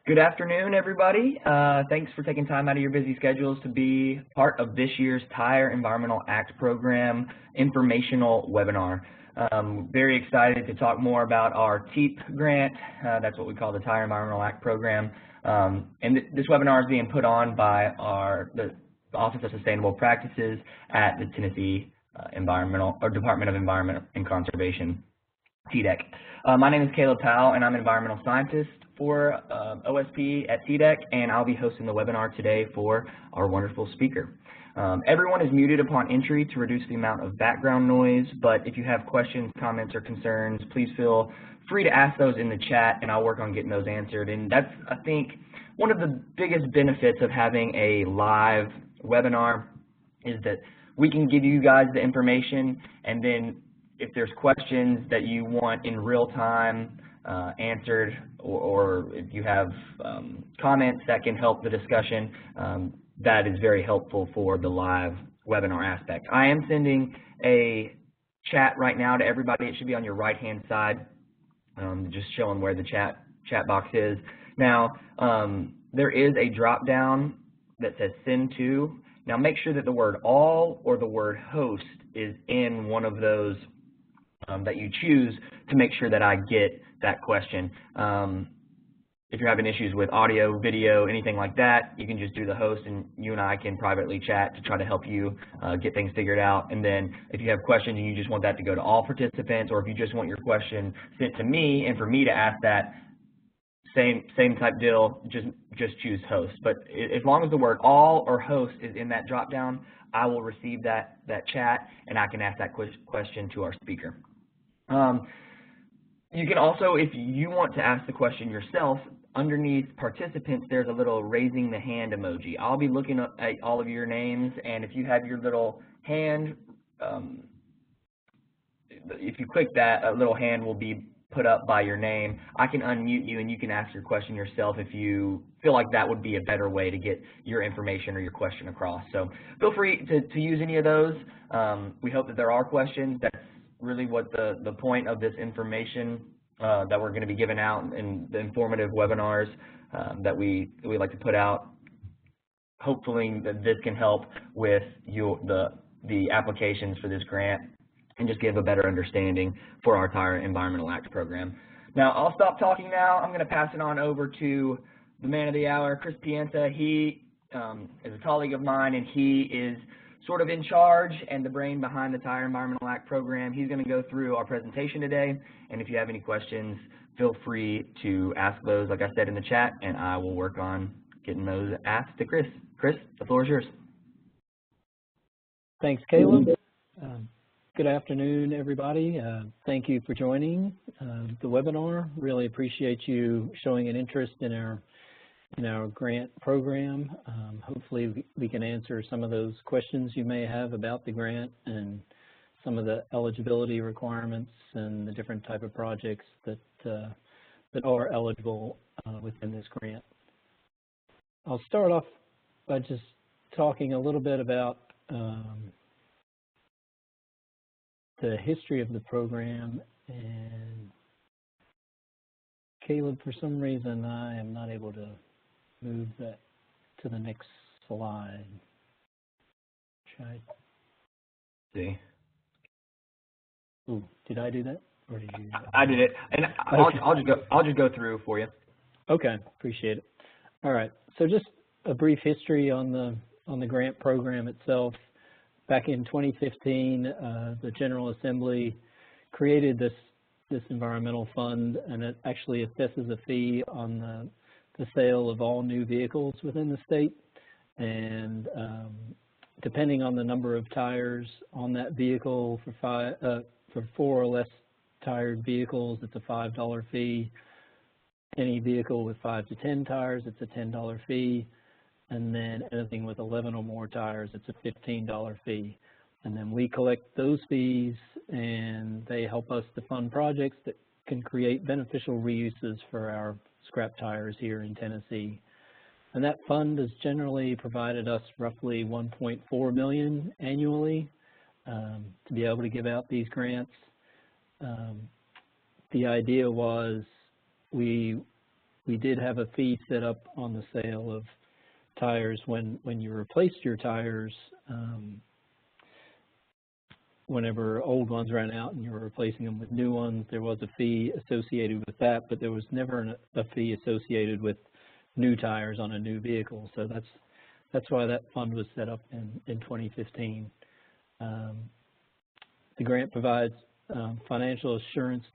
Good afternoon, everybody. Thanks for taking time out of your busy schedules to be part of this year's Tire Environmental Act Program informational webinar. Very excited to talk more about our TEAP grant. That's what we call the Tire Environmental Act Program. This webinar is being put on by the Office of Sustainable Practices at the Tennessee Department of Environment and Conservation, TDEC. My name is Caleb Powell, and I'm an environmental scientist for OSP at TDEC, and I'll be hosting the webinar today for our wonderful speaker. Everyone is muted upon entry to reduce the amount of background noise, but if you have questions, comments, or concerns, please feel free to ask those in the chat, and I'll work on getting those answered. And that's, I think, one of the biggest benefits of having a live webinar is that we can give you guys the information, and then if there's questions that you want in real time answered, or if you have comments that can help the discussion, that is very helpful for the live webinar aspect. I am sending a chat right now to everybody. It should be on your right-hand side, just showing where the chat box is. Now, there is a drop-down that says send to. Now, make sure that the word all or the word host is in one of those that you choose to make sure that I get that question. If you're having issues with audio, video, anything like that, you can just do the host, and you and I can privately chat to try to help you get things figured out. And then if you have questions and you just want that to go to all participants, or if you just want your question sent to me and for me to ask that, same type deal, just choose host. But as long as the word all or host is in that drop down, I will receive that chat, and I can ask that question to our speaker. You can also, if you want to ask the question yourself, underneath participants, there's a little raising the hand emoji. I'll be looking at all of your names, and if you have your little hand, if you click that, a little hand will be put up by your name. I can unmute you, and you can ask your question yourself if you feel like that would be a better way to get your information or your question across. So feel free to use any of those. We hope that there are questions. That's really what the point of this information that we're going to be giving out in the informative webinars that we like to put out. Hopefully that this can help with the applications for this grant and just give a better understanding for our Tire Environmental Act program. Now, I'll stop talking now. I'm going to pass it on over to the man of the hour, Chris Pienta. He is a colleague of mine, and he is sort of in charge and the brain behind the Tire Environmental Act program. He's going to go through our presentation today, and if you have any questions, feel free to ask those, like I said, in the chat, and I will work on getting those asked to Chris. Chris, the floor is yours. Thanks, Caleb. Good afternoon, everybody. Thank you for joining the webinar. Really appreciate you showing an interest in our grant program. Hopefully we can answer some of those questions you may have about the grant and some of the eligibility requirements and the different type of projects that are eligible within this grant. I'll start off by just talking a little bit about the history of the program. And Caleb, for some reason, I am not able to move that to the next slide. See. Ooh, did I do that, or did you? I did it, and Okay. I'll just go through for you. Okay, appreciate it. All right, so just a brief history on the grant program itself. Back in 2015, the General Assembly created this environmental fund, and it actually assesses a fee on the sale of all new vehicles within the state. And depending on the number of tires on that vehicle, for 4 or less tired vehicles, it's a $5 fee. Any vehicle with 5 to 10 tires, it's a $10 fee. And then anything with 11 or more tires, it's a $15 fee. And then we collect those fees, and they help us to fund projects that can create beneficial reuses for our scrap tires here in Tennessee. And that fund has generally provided us roughly $1.4 million annually to be able to give out these grants. The idea was we we did have a fee set up on the sale of tires when you replaced your tires. Whenever old ones ran out and you were replacing them with new ones, there was a fee associated with that, but there was never a fee associated with new tires on a new vehicle. So that's why that fund was set up in 2015. The grant provides financial assurance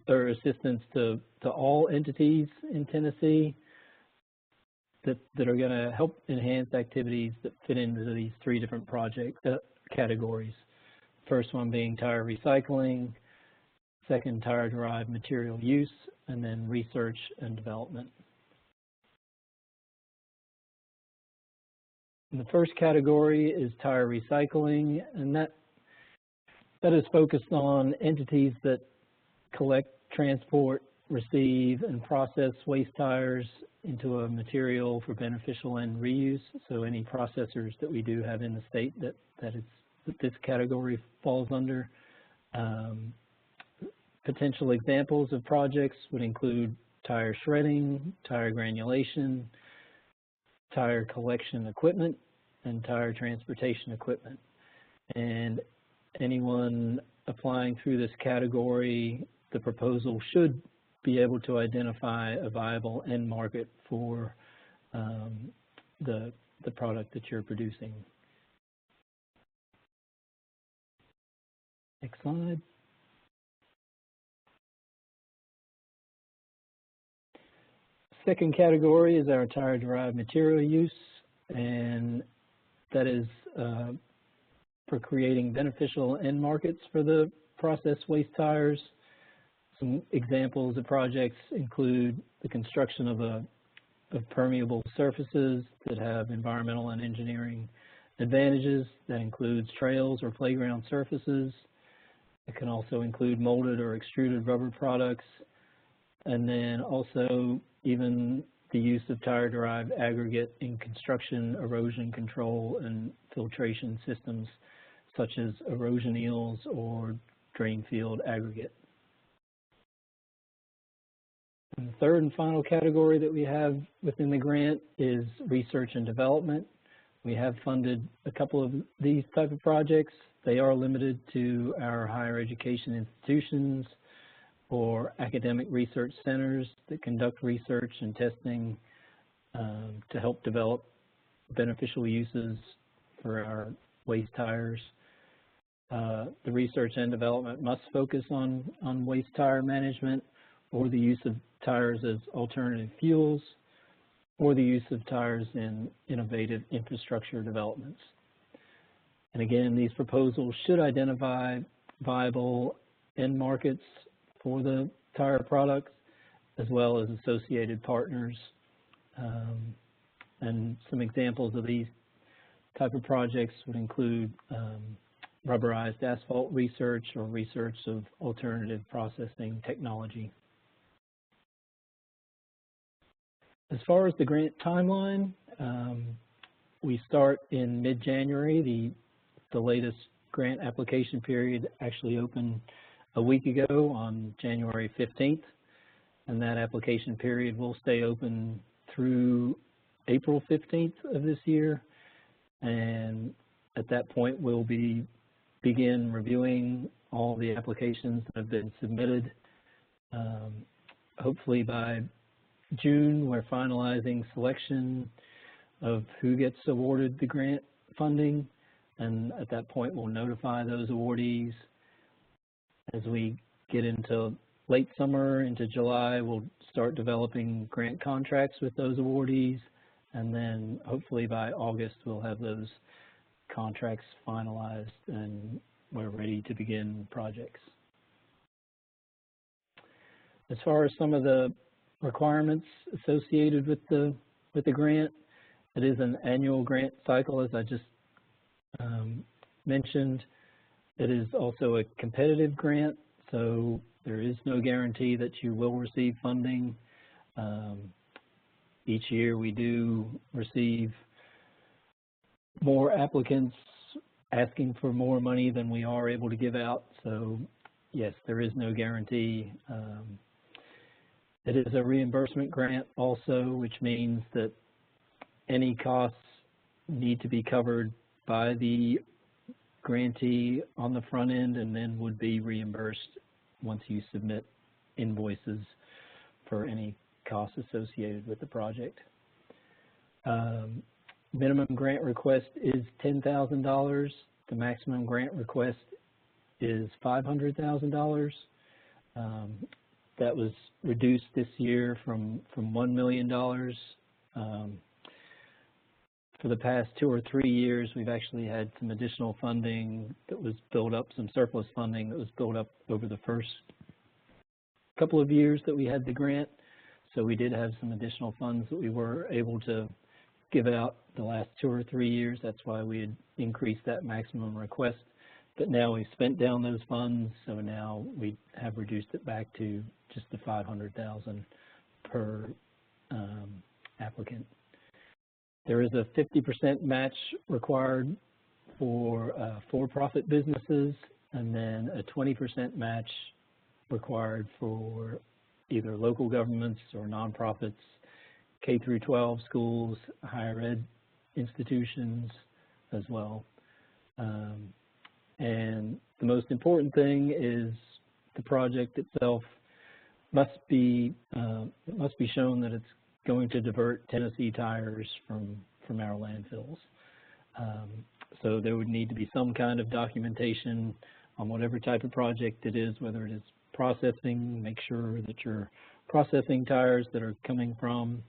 or assistance to all entities in Tennessee that are going to help enhance activities that fit into these three different project categories. First one being tire recycling, second tire-derived material use, and then research and development. And the first category is tire recycling, and that is focused on entities that collect, transport, receive, and process waste tires into a material for beneficial end reuse. So any processors that we do have in the state that this category falls under. Potential examples of projects would include tire shredding, tire granulation, tire collection equipment, and tire transportation equipment. And anyone applying through this category, the proposal should be able to identify a viable end market for the product that you're producing. Next slide. Second category is our tire-derived material use, and that is for creating beneficial end markets for the processed waste tires. Some examples of projects include the construction of permeable surfaces that have environmental and engineering advantages. That includes trails or playground surfaces. It can also include molded or extruded rubber products, and then also even the use of tire-derived aggregate in construction, erosion control, and filtration systems, such as erosion eels or drain field aggregate. And the third and final category that we have within the grant is research and development. We have funded a couple of these type of projects. They are limited to our higher education institutions or academic research centers that conduct research and testing to help develop beneficial uses for our waste tires. The research and development must focus on waste tire management or the use of tires as alternative fuels or the use of tires in innovative infrastructure developments. And again, these proposals should identify viable end markets for the tire products, as well as associated partners. And some examples of these type of projects would include rubberized asphalt research or research of alternative processing technology. As far as the grant timeline, we start in mid-January. The latest grant application period actually opened a week ago on January 15th, and that application period will stay open through April 15th of this year. And at that point, we'll begin reviewing all the applications that have been submitted. Hopefully by June, we're finalizing selection of who gets awarded the grant funding. And at that point, we'll notify those awardees. As we get into late summer, into July, we'll start developing grant contracts with those awardees. And then hopefully by August, we'll have those contracts finalized and we're ready to begin projects. As far as some of the requirements associated with the grant, it is an annual grant cycle, as I just mentioned. It is also a competitive grant, so there is no guarantee that you will receive funding. Each year we do receive more applicants asking for more money than we are able to give out. So yes, there is no guarantee. It is a reimbursement grant also, which means that any costs need to be covered by the grantee on the front end and then would be reimbursed once you submit invoices for any costs associated with the project. Minimum grant request is $10,000. The maximum grant request is $500,000. That was reduced this year from $1 million. For the past 2 or 3 years, we've actually had some additional funding that was built up, some surplus funding that was built up over the first couple of years that we had the grant. So we did have some additional funds that we were able to give out the last 2 or 3 years. That's why we had increased that maximum request. But now we've spent down those funds, so now we have reduced it back to just the $500,000 per applicant. There is a 50% match required for-profit businesses, and then a 20% match required for either local governments or nonprofits, K through 12 schools, higher ed institutions as well. And the most important thing is the project itself must be shown that it's going to divert Tennessee tires from our landfills. So there would need to be some kind of documentation on whatever type of project it is, whether it is processing, make sure that you're processing tires that are coming from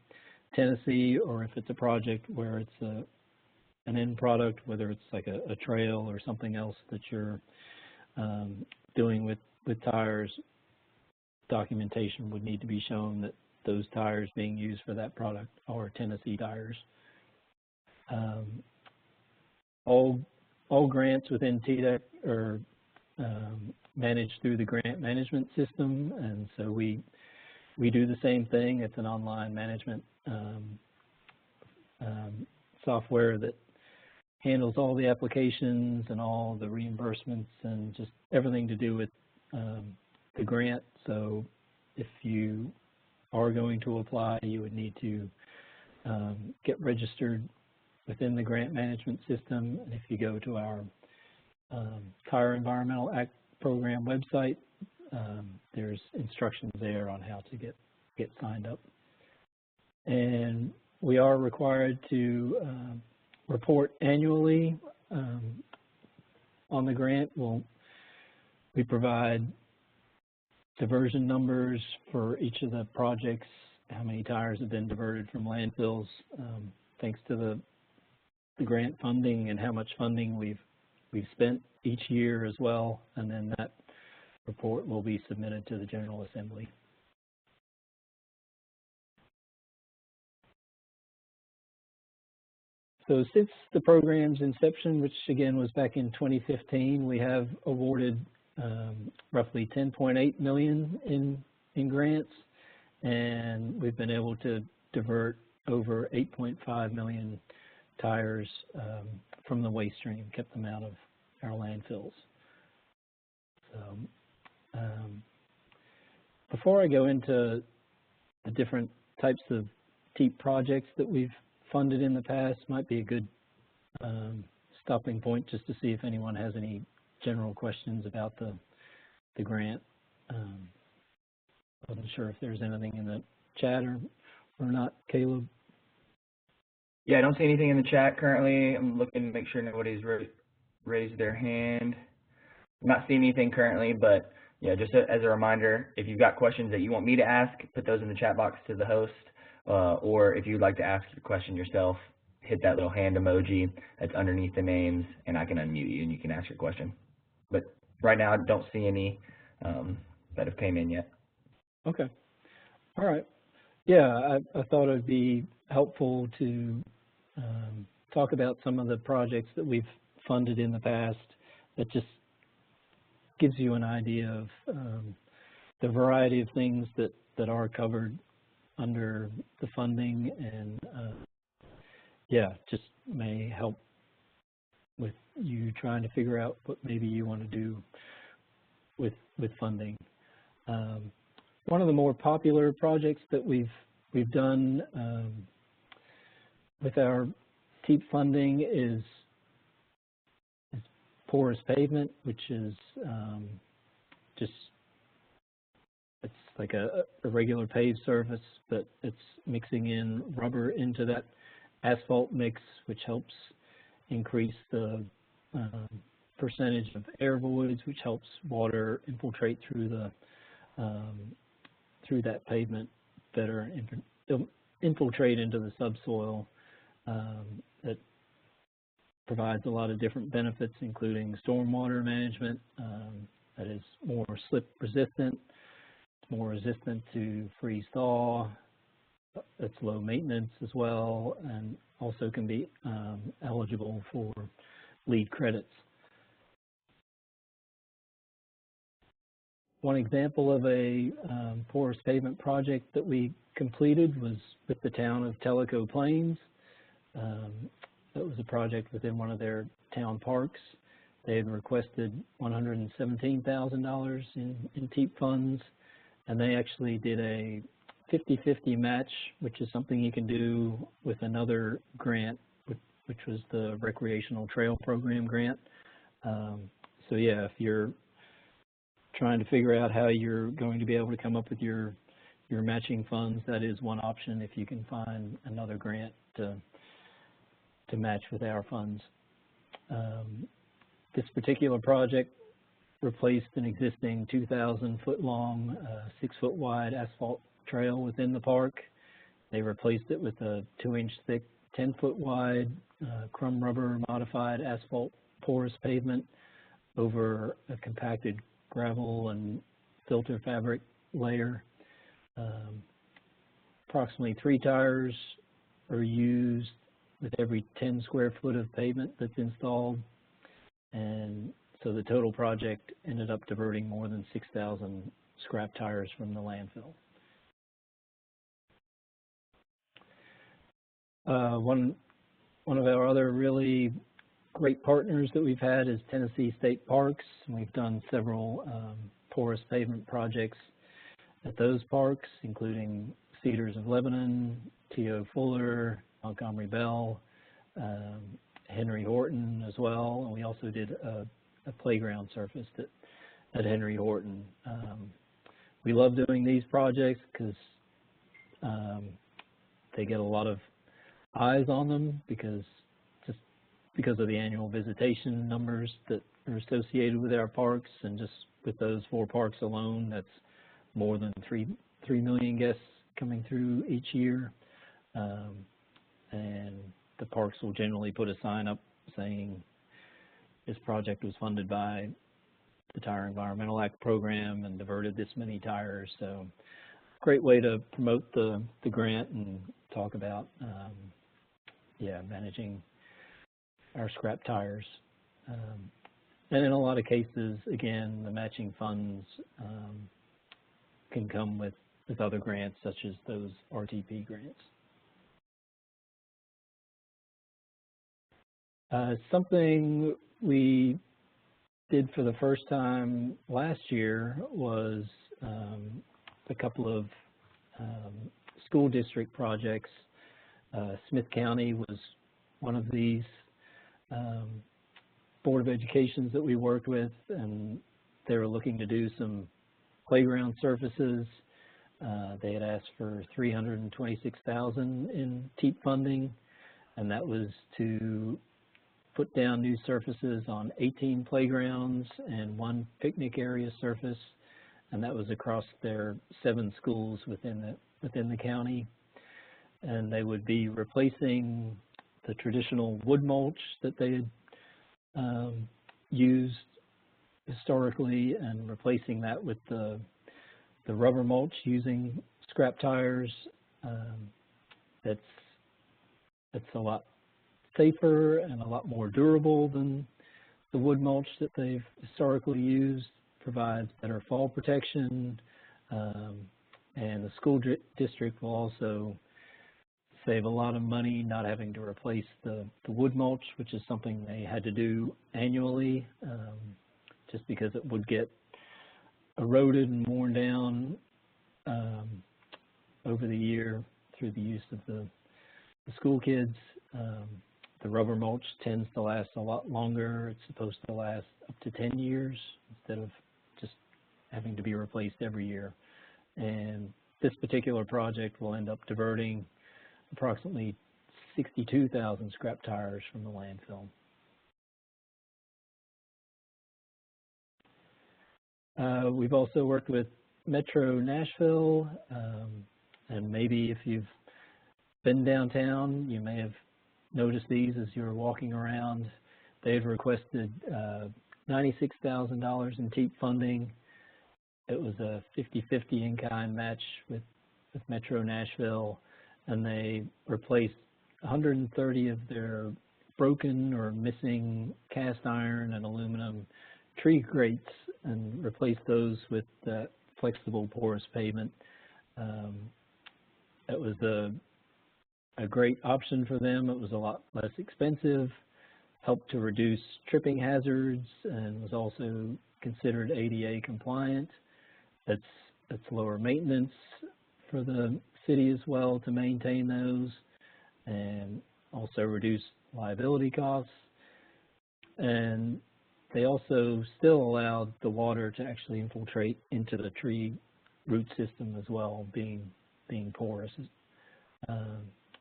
Tennessee, or if it's a project where it's an end product, whether it's like a trail or something else that you're doing with tires, documentation would need to be shown that those tires being used for that product are Tennessee tires. All grants within TEAP are managed through the grant management system, and so we do the same thing. It's an online management software that handles all the applications and all the reimbursements and just everything to do with the grant. So if you are going to apply, you would need to get registered within the grant management system. And if you go to our Tire Environmental Act Program website, there's instructions there on how to get signed up. And we are required to report annually on the grant. We provide diversion numbers for each of the projects, how many tires have been diverted from landfills, thanks to the grant funding and how much funding we've spent each year as well, and then that report will be submitted to the General Assembly. So since the program's inception, which again was back in 2015, we have awarded roughly $10.8 million in grants, and we've been able to divert over 8.5 million tires from the waste stream, kept them out of our landfills. So before I go into the different types of TEAP projects that we've funded in the past, might be a good stopping point just to see if anyone has any general questions about the grant. I wasn't sure if there's anything in the chat or not, Caleb. Yeah, I don't see anything in the chat currently. I'm looking to make sure nobody's raised their hand. I'm not seeing anything currently, but yeah, just as a reminder, if you've got questions that you want me to ask, put those in the chat box to the host, or if you'd like to ask your question yourself, hit that little hand emoji that's underneath the names, and I can unmute you and you can ask your question. But right now, I don't see any that have came in yet. Okay. All right. Yeah, I thought it would be helpful to talk about some of the projects that we've funded in the past. That just gives you an idea of the variety of things that are covered under the funding, and yeah, just may help with you trying to figure out what maybe you want to do with funding. One of the more popular projects that we've done with our TEAP funding is porous pavement, which is just, it's like a regular paved surface, but it's mixing in rubber into that asphalt mix, which helps increase the percentage of air voids, which helps water infiltrate through the through that pavement better, infiltrate into the subsoil. That provides a lot of different benefits, including stormwater management. That is more slip resistant, more resistant to freeze thaw. It's low maintenance as well, and also can be eligible for LEED credits. One example of a porous pavement project that we completed was with the town of Tellico Plains. That was a project within one of their town parks. They had requested $117,000 in TEAP funds, and they actually did a 50-50 match, which is something you can do with another grant, which was the Recreational Trail Program grant. So yeah, if you're trying to figure out how you're going to be able to come up with your matching funds, that is one option if you can find another grant to match with our funds. This particular project replaced an existing 2,000-foot long, 6-foot wide asphalt trail within the park. They replaced it with a 2-inch thick, 10-foot wide crumb rubber modified asphalt porous pavement over a compacted gravel and filter fabric layer. Approximately 3 tires are used with every 10 square foot of pavement that's installed, and so the total project ended up diverting more than 6,000 scrap tires from the landfill. One of our other really great partners that we've had is Tennessee State Parks. We've done several porous pavement projects at those parks, including Cedars of Lebanon, T.O. Fuller, Montgomery Bell, Henry Horton as well, and we also did a playground surface at Henry Horton. We love doing these projects because they get a lot of eyes on them because of the annual visitation numbers that are associated with our parks, and just with those 4 parks alone, that's more than 3 million guests coming through each year. And the parks will generally put a sign up saying this project was funded by the Tire Environmental Act program and diverted this many tires. So great way to promote the grant and talk about managing our scrap tires. And in a lot of cases, again, the matching funds can come with other grants, such as those RTP grants. Something we did for the first time last year was a couple of school district projects. Smith County was one of these Board of Educations that we worked with, and they were looking to do some playground surfaces. They had asked for $326,000 in TEAP funding, and that was to put down new surfaces on 18 playgrounds and 1 picnic area surface, and that was across their 7 schools within the county. And they would be replacing the traditional wood mulch that they had used historically, and replacing that with the rubber mulch using scrap tires. That's a lot safer and a lot more durable than the wood mulch that they've historically used, provides better fall protection, and the school district will also save a lot of money not having to replace the wood mulch, which is something they had to do annually, just because it would get eroded and worn down over the year through the use of the school kids. The rubber mulch tends to last a lot longer. It's supposed to last up to 10 years instead of just having to be replaced every year. And this particular project will end up diverting approximately 62,000 scrap tires from the landfill. We've also worked with Metro Nashville, and maybe if you've been downtown, you may have noticed these as you were walking around. They've requested $96,000 in TEAP funding. It was a 50-50 in-kind match with Metro Nashville, and they replaced 130 of their broken or missing cast iron and aluminum tree grates and replaced those with flexible porous pavement. It was a great option for them. It was a lot less expensive, helped to reduce tripping hazards, and was also considered ADA compliant. It's lower maintenance for the city as well to maintain those, and also reduce liability costs. And they also still allowed the water to actually infiltrate into the tree root system as well, being porous.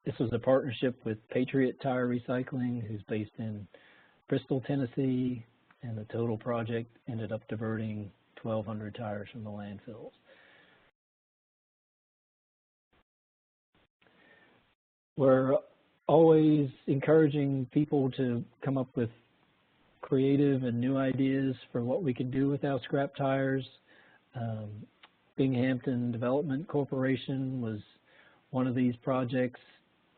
This was a partnership with Patriot Tire Recycling, who's based in Bristol, Tennessee, and the total project ended up diverting 1,200 tires from the landfills. We're always encouraging people to come up with creative and new ideas for what we can do with our scrap tires. Binghamton Development Corporation was one of these projects.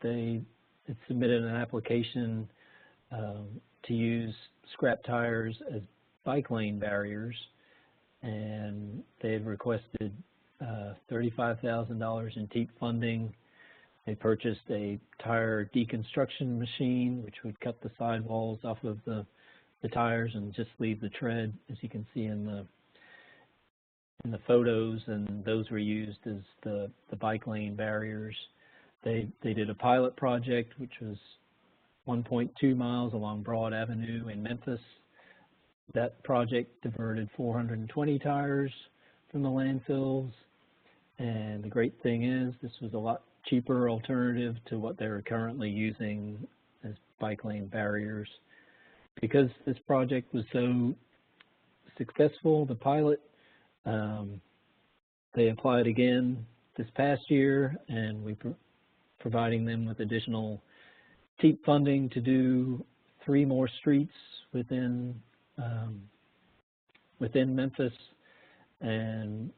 They had submitted an application to use scrap tires as bike lane barriers, and they had requested $35,000 in TEAP funding. They purchased a tire deconstruction machine, which would cut the sidewalls off of the tires and just leave the tread, as you can see in the photos, and those were used as the bike lane barriers. They did a pilot project, which was 1.2 miles along Broad Avenue in Memphis. That project diverted 420 tires from the landfills, and the great thing is this was a lot cheaper alternative to what they're currently using as bike lane barriers. Because this project was so successful, the pilot, they applied again this past year, and we're providing them with additional TEAP funding to do 3 more streets within Memphis. And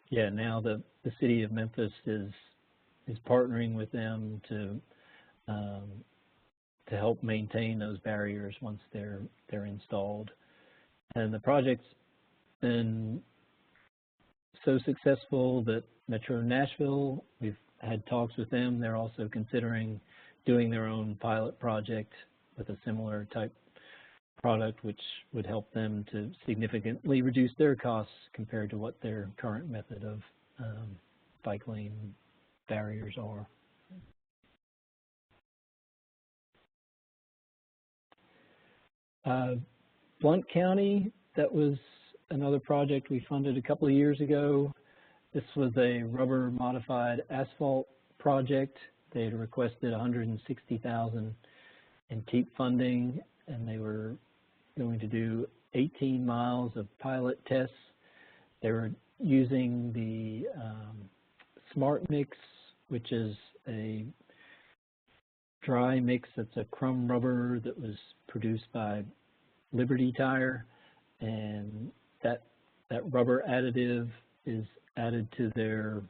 yeah, now the city of Memphis is partnering with them to help maintain those barriers once they're installed. And the project's been so successful that Metro Nashville, we've had talks with them. They're also considering doing their own pilot project with a similar type product, which would help them to significantly reduce their costs compared to what their current method of bike lane barriers are. Blount County, that was another project we funded a couple of years ago. This was a rubber modified asphalt project. They had requested $160,000 in TEAP funding, and they were going to do 18 miles of pilot tests. They were using the Smart Mix, which is a dry mix that's a crumb rubber that was produced by Liberty Tire, and that rubber additive is added to their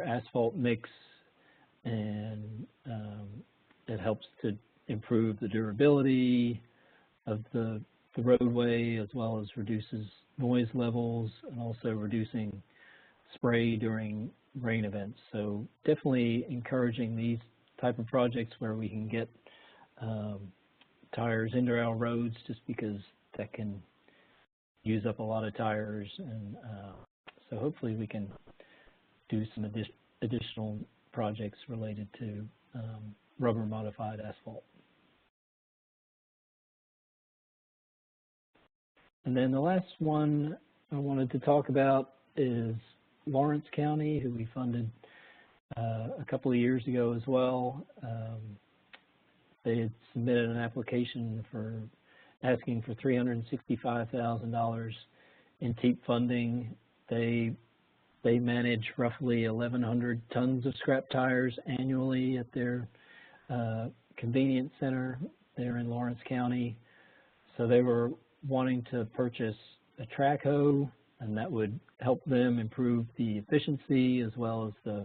asphalt mix, and it helps to improve the durability of the roadway, as well as reduces noise levels and also reducing spray during rain events. So definitely encouraging these type of projects where we can get tires into our roads, just because that can use up a lot of tires, and So hopefully we can do some additional projects related to rubber modified asphalt. And then the last one I wanted to talk about is Lawrence County, who we funded a couple of years ago as well. They had submitted an application for asking for $365,000 in TEAP funding. They manage roughly 1,100 tons of scrap tires annually at their convenience center there in Lawrence County. So they were wanting to purchase a track hoe, and that would help them improve the efficiency as well as the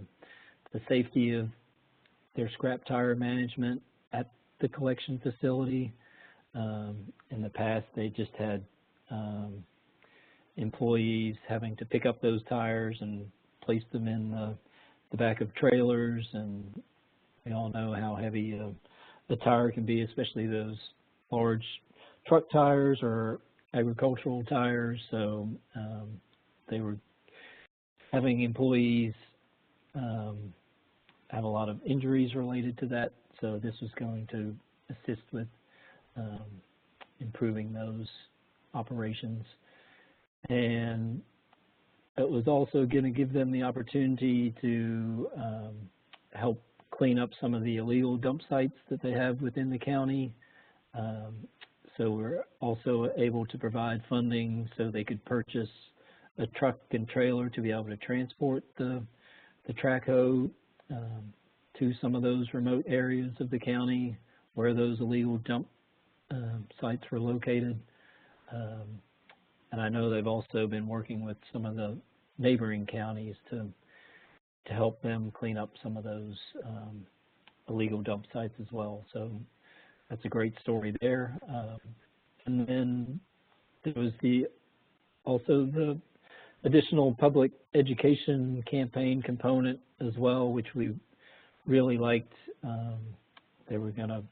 safety of their scrap tire management at the collection facility. In the past, they just had employees having to pick up those tires and place them in the back of trailers, and we all know how heavy a tire can be, especially those large truck tires or agricultural tires. So they were having employees have a lot of injuries related to that, so this was going to assist with improving those operations. And it was also going to give them the opportunity to help clean up some of the illegal dump sites that they have within the county. So we're also able to provide funding so they could purchase a truck and trailer to be able to transport the track hoe to some of those remote areas of the county where those illegal dump sites were located. And I know they've also been working with some of the neighboring counties to help them clean up some of those illegal dump sites as well. So that's a great story there. And then there was also the additional public education campaign component as well, which we really liked. They were going to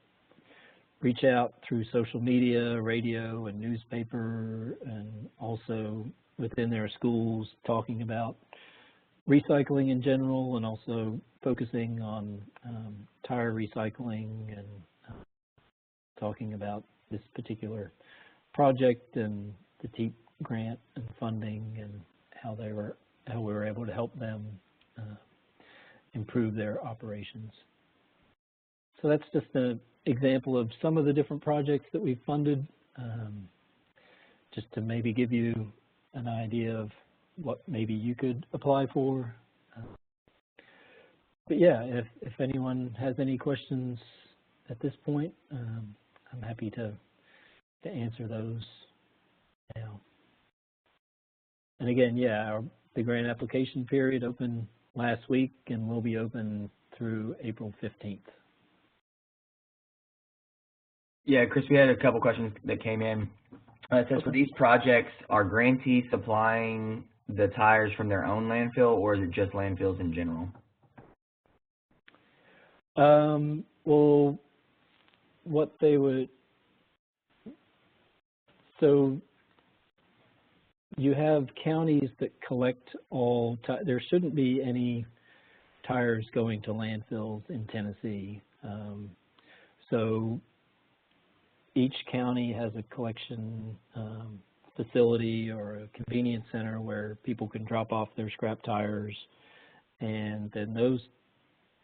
reach out through social media, radio, and newspaper, and also within their schools talking about recycling in general, and also focusing on tire recycling, and talking about this particular project and the TEAP grant and funding, and how we were able to help them improve their operations. So that's just an example of some of the different projects that we've funded, just to maybe give you an idea of what maybe you could apply for. But yeah, if anyone has any questions at this point, I'm happy to answer those now. And again, yeah, the grant application period opened last week and will be open through April 15th. Yeah, Chris, we had a couple questions that came in. It says, for these projects, are grantees supplying the tires from their own landfill, or is it just landfills in general? Well, what they would, so you have counties that collect all, there shouldn't be any tires going to landfills in Tennessee. So each county has a collection facility or a convenience center where people can drop off their scrap tires, and then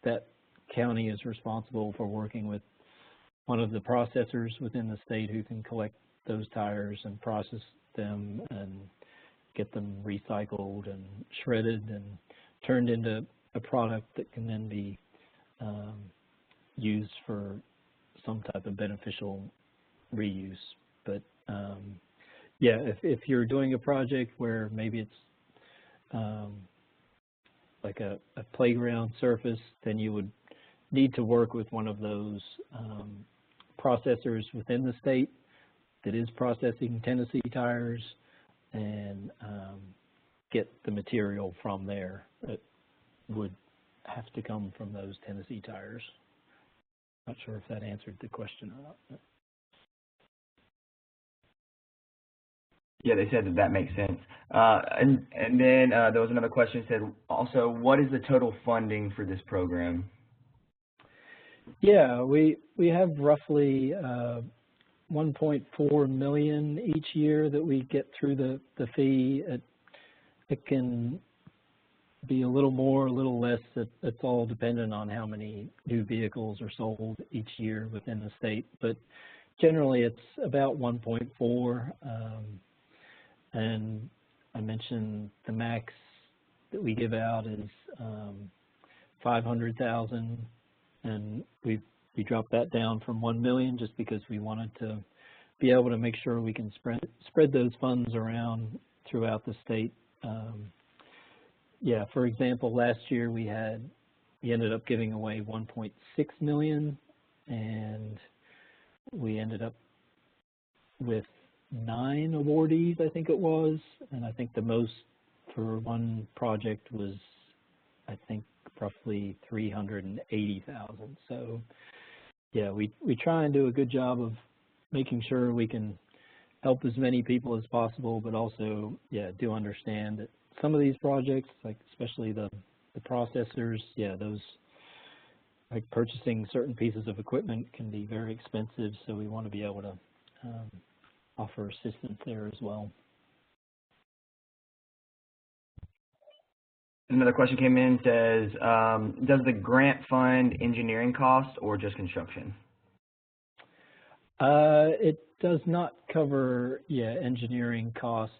that county is responsible for working with one of the processors within the state who can collect those tires and process them and get them recycled and shredded and turned into a product that can then be used for some type of beneficial reuse. But yeah, if you're doing a project where maybe it's like a playground surface, then you would need to work with one of those processors within the state that is processing Tennessee tires, and get the material from there that would have to come from those Tennessee tires. Not sure if that answered the question or not. Yeah, they said that that makes sense. And then there was another question that said also, what is the total funding for this program? Yeah, we have roughly 1.4 million each year that we get through the fee. It can be a little more, a little less. It's all dependent on how many new vehicles are sold each year within the state. But generally, it's about 1.4. And I mentioned the max that we give out is 500,000, and we dropped that down from 1 million just because we wanted to be able to make sure we can spread those funds around throughout the state. Yeah, for example, last year we ended up giving away 1.6 million, and we ended up with 9 awardees, I think it was, and I think the most for one project was, I think, roughly 380,000. So yeah, we try and do a good job of making sure we can help as many people as possible, but also, yeah, do understand that some of these projects, like especially the processors, yeah, those, like purchasing certain pieces of equipment can be very expensive, so we want to be able to offer assistance there as well. Another question came in, says, does the grant fund engineering costs or just construction? It does not cover, yeah, engineering costs.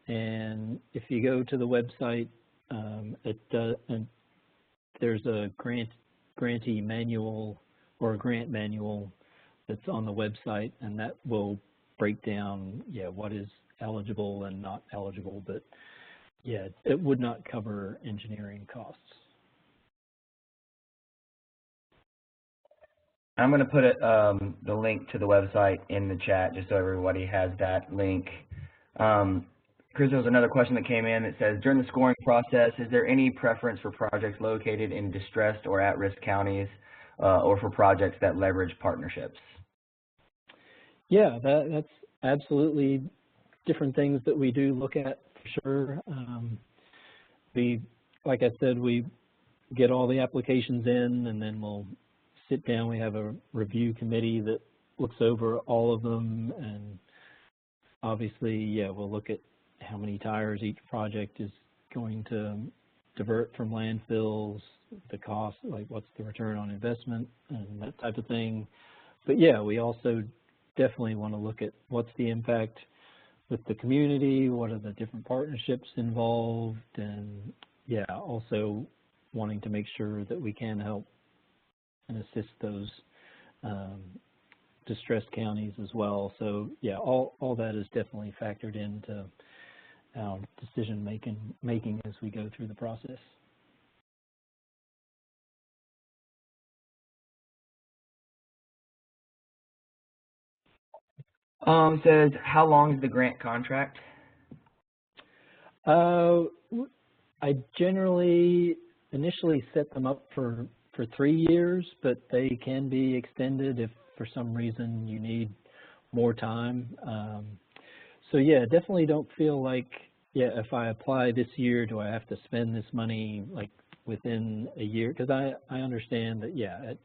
And if you go to the website, it does, and there's a grantee manual or a grant manual that's on the website, and that will break down, yeah, what is eligible and not eligible. But yeah, it would not cover engineering costs. I'm going to put the link to the website in the chat just so everybody has that link. Chris, there was another question that came in that says, during the scoring process, is there any preference for projects located in distressed or at-risk counties or for projects that leverage partnerships? Yeah, that's absolutely different things that we do look at for sure. Like I said, we get all the applications in, and then we'll sit down. We have a review committee that looks over all of them, and obviously, yeah, we'll look at how many tires each project is going to divert from landfills, the cost, like what's the return on investment, and that type of thing. But yeah, we also definitely want to look at what's the impact with the community, what are the different partnerships involved, and yeah, also wanting to make sure that we can help and assist those distressed counties as well. So yeah, all that is definitely factored into our decision making as we go through the process. It says, how long is the grant contract? I generally initially set them up for 3 years, but they can be extended if for some reason you need more time. So yeah, definitely don't feel like, yeah, if I apply this year, do I have to spend this money like within a year? Because I understand that, yeah, it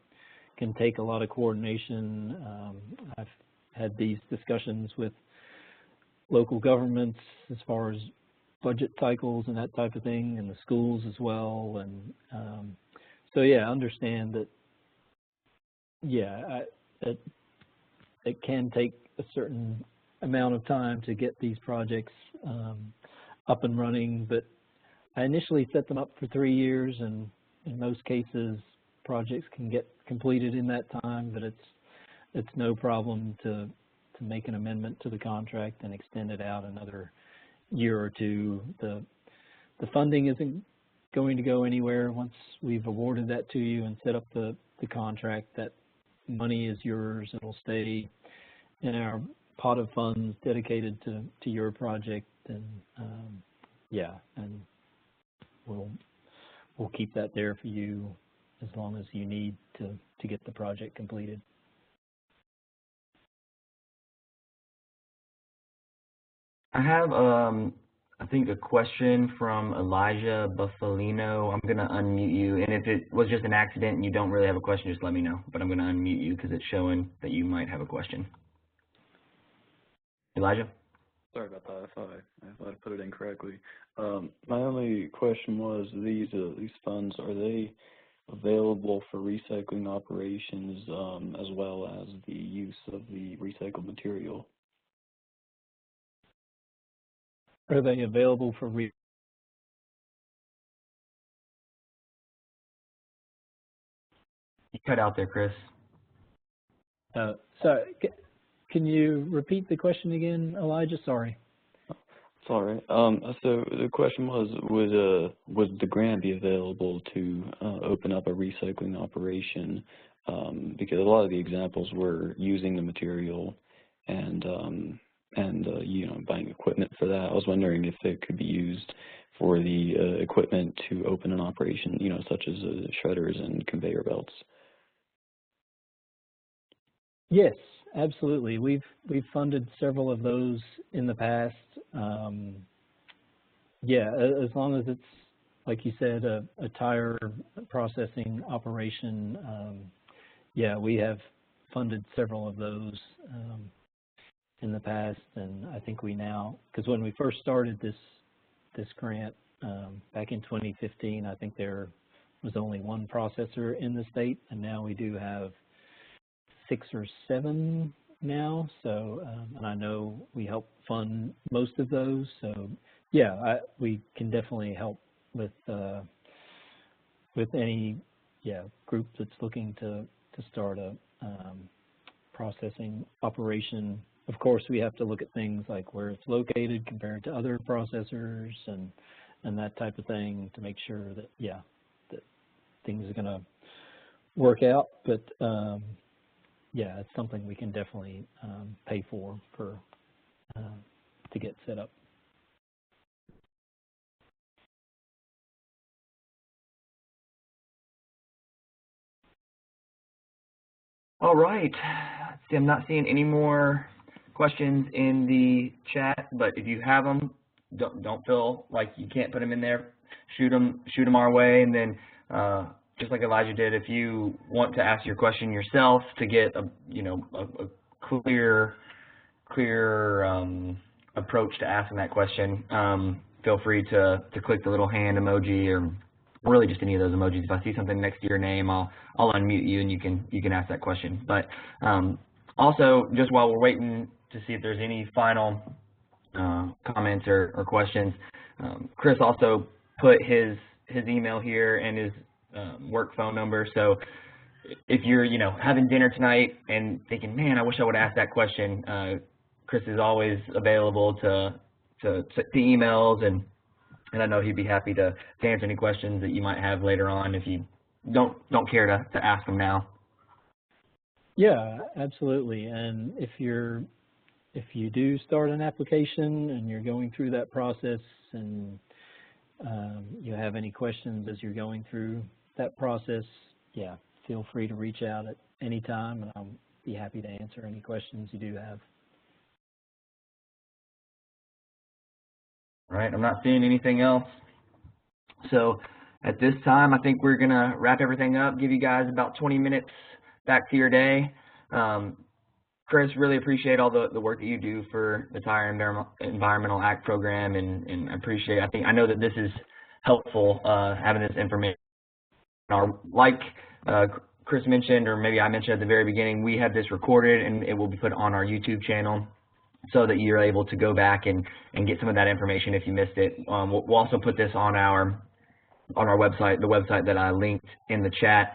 can take a lot of coordination. I've had these discussions with local governments as far as budget cycles and that type of thing, and the schools as well. And so yeah, understand that, yeah, it can take a certain amount of time to get these projects up and running, but I initially set them up for 3 years, and in most cases projects can get completed in that time, but it's no problem to make an amendment to the contract and extend it out another year or two. The funding isn't going to go anywhere once we've awarded that to you and set up the contract. That money is yours. It'll stay in our pot of funds dedicated to your project, and yeah, and we'll keep that there for you as long as you need to get the project completed. I have, I think, a question from Elijah Buffalino. I'm going to unmute you, and if it was just an accident and you don't really have a question, just let me know. But I'm going to unmute you because it's showing that you might have a question. Elijah? Sorry about that. I thought I put it in correctly. My only question was, these funds, are they available for recycling operations as well as the use of the recycled material? Are they available for You cut out there, Chris. So can you repeat the question again, Elijah? Sorry. Sorry. So the question was, would the grant be available to open up a recycling operation? Because a lot of the examples were using the material and you know, buying equipment for that. I was wondering if it could be used for the equipment to open an operation, you know, such as shredders and conveyor belts. Yes, absolutely. We've funded several of those in the past. Yeah, as long as it's, like you said, a tire processing operation. Yeah, we have funded several of those in the past, and I think we now, because when we first started this grant back in 2015, I think there was only one processor in the state, and now we do have 6 or 7 now. So, and I know we help fund most of those. So, yeah, we can definitely help with any group that's looking to start a processing operation. Of course, we have to look at things like where it's located compared to other processors and that type of thing to make sure that that things are going to work out. But yeah, it's something we can definitely pay for to get set up. All right. See, I'm not seeing any more questions in the chat, but if you have them, don't feel like you can't put them in there. Shoot them our way, and then just like Elijah did, if you want to ask your question yourself to get a clear approach to asking that question, feel free to click the little hand emoji, or really just any of those emojis. If I see something next to your name, I'll unmute you and you can ask that question. But also, just while we're waiting to see if there's any final comments or questions, Chris also put his email here and his work phone number. So if you're having dinner tonight and thinking, man, I wish I would ask that question, Chris is always available to emails, and I know he'd be happy to answer any questions that you might have later on if you don't care to ask them now. Yeah, absolutely. And if you do start an application and you're going through that process and you have any questions as you're going through that process, yeah, feel free to reach out at any time, and I'll be happy to answer any questions you do have. All right, I'm not seeing anything else. So at this time, I think we're going to wrap everything up, give you guys about 20 minutes back to your day. Chris, really appreciate all the work that you do for the Tire Environmental Act program, and I know that this is helpful, having this information. Like Chris mentioned, or maybe I mentioned at the very beginning, we have this recorded and it will be put on our YouTube channel so that you're able to go back and get some of that information if you missed it. We'll also put this on our website, the website that I linked in the chat,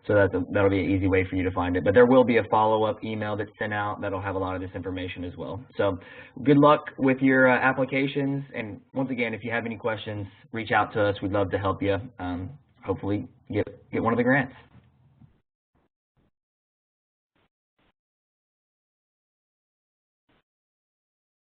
so that'll be an easy way for you to find it. But there will be a follow-up email that's sent out that'll have a lot of this information as well. So good luck with your applications, and once again, if you have any questions, reach out to us. We'd love to help you hopefully get one of the grants.